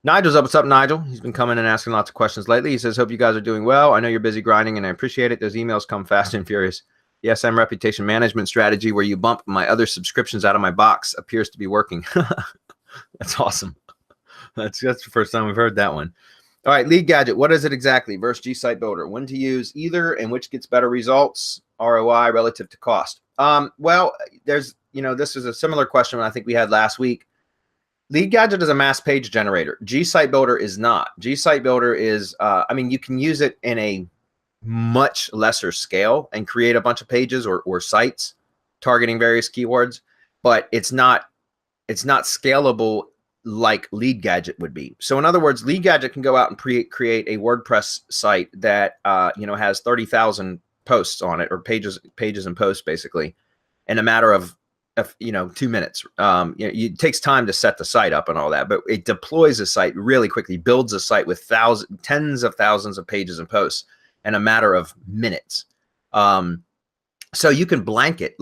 Nigel's up. What's up, Nigel? He's been coming and asking lots of questions lately. He says, hope you guys are doing well. I know you're busy grinding and I appreciate it. Those emails come fast and furious. The SM reputation management strategy where you bump my other subscriptions out of my box appears to be working. That's awesome. That's the first time we've heard that one. All right, Lead Gadget. What is it exactly? Versus GSite Builder. When to use either and which gets better results, ROI relative to cost. Well, there's, this is a similar question I think we had last week. Lead Gadget is a mass page generator. GSite Builder is not. GSite Builder is, you can use it in a much lesser scale and create a bunch of pages or sites targeting various keywords, but it's not scalable like Lead Gadget would be. So in other words, Lead Gadget can go out and create a WordPress site that has 30,000 posts on it, or pages and posts basically, in a matter of 2 minutes. It takes time to set the site up and all that, but it deploys a site really quickly, builds a site with tens of thousands of pages and posts in a matter of minutes. So you can blanket,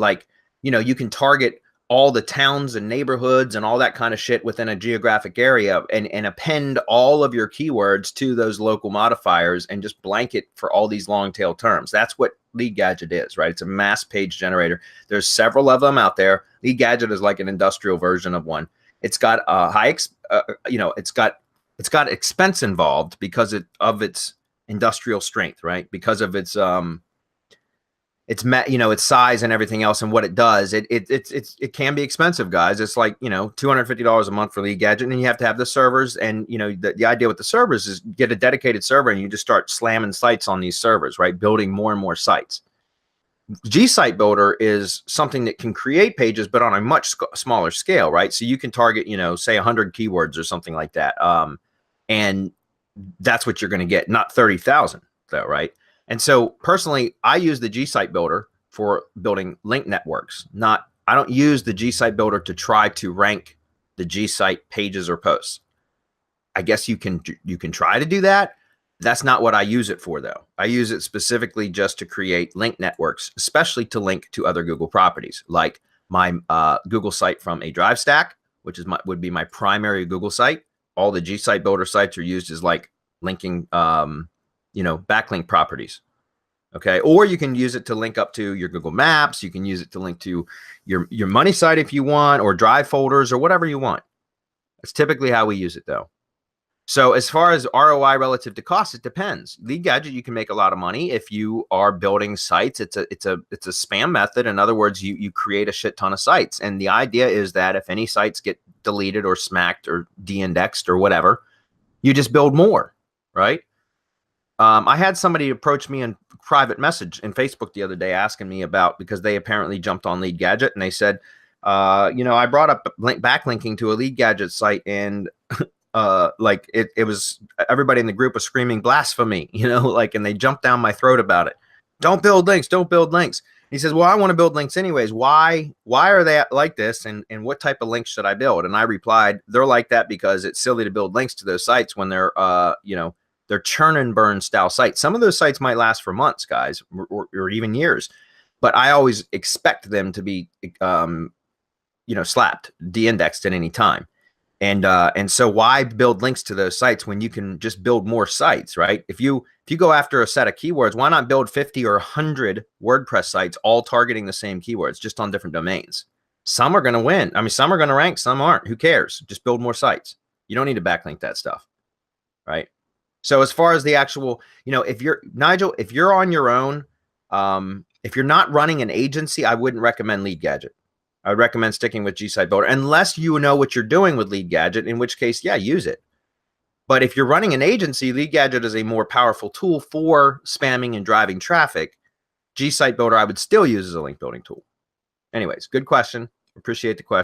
you can target all the towns and neighborhoods and all that kind of shit within a geographic area and append all of your keywords to those local modifiers and just blanket for all these long tail terms. That's what Lead Gadget is, right? It's a mass page generator. There's several of them out there. Lead Gadget is like an industrial version of one. It's got it's got expense involved because of its industrial strength, right? Because of its its size and everything else and what it does. It can be expensive, guys. It's like, $250 a month for Lead Gadget, and you have to have the servers. And the idea with the servers is get a dedicated server and you just start slamming sites on these servers, right? Building more and more sites. GSite Builder is something that can create pages, but on a much smaller scale, right? So you can target, say 100 keywords or something like that. And that's what you're going to get, not 30,000 though, right? And so personally, I use the GSite Builder for building link networks. I don't use the GSite Builder to try to rank the GSite pages or posts. I guess you can try to do that. That's not what I use it for, though. I use it specifically just to create link networks, especially to link to other Google properties, like my Google site from a Drive Stack, which would be my primary Google site. All the GSite Builder sites are used as like linking, backlink properties. Okay, or you can use it to link up to your Google Maps. You can use it to link to your money site if you want, or Drive folders, or whatever you want. That's typically how we use it, though. So as far as ROI relative to cost, it depends. Lead Gadget, you can make a lot of money if you are building sites. It's a spam method. In other words, you create a shit ton of sites, and the idea is that if any sites get deleted or smacked or de-indexed or whatever, you just build more, right? I had somebody approach me in private message in Facebook the other day asking me about, because they apparently jumped on Lead Gadget, and they said, I brought up backlinking to a Lead Gadget site, and it was, everybody in the group was screaming blasphemy, and they jumped down my throat about it. Don't build links. Don't build links. He says, well, I want to build links anyways. Why are they like this? And what type of links should I build? And I replied, they're like that because it's silly to build links to those sites when they're, they're churn and burn style sites. Some of those sites might last for months, guys, or even years, but I always expect them to be, slapped, de-indexed at any time. And so why build links to those sites when you can just build more sites, right? If you go after a set of keywords, why not build 50 or 100 WordPress sites, all targeting the same keywords, just on different domains? Some are going to win. Some are going to rank, some aren't. Who cares? Just build more sites. You don't need to backlink that stuff, right? So as far as the actual, if you're on your own, if you're not running an agency, I wouldn't recommend Lead Gadget. I would recommend sticking with GSite Builder, unless you know what you're doing with Lead Gadget, in which case, yeah, use it. But if you're running an agency, Lead Gadget is a more powerful tool for spamming and driving traffic. GSite Builder, I would still use as a link building tool. Anyways, good question. Appreciate the question.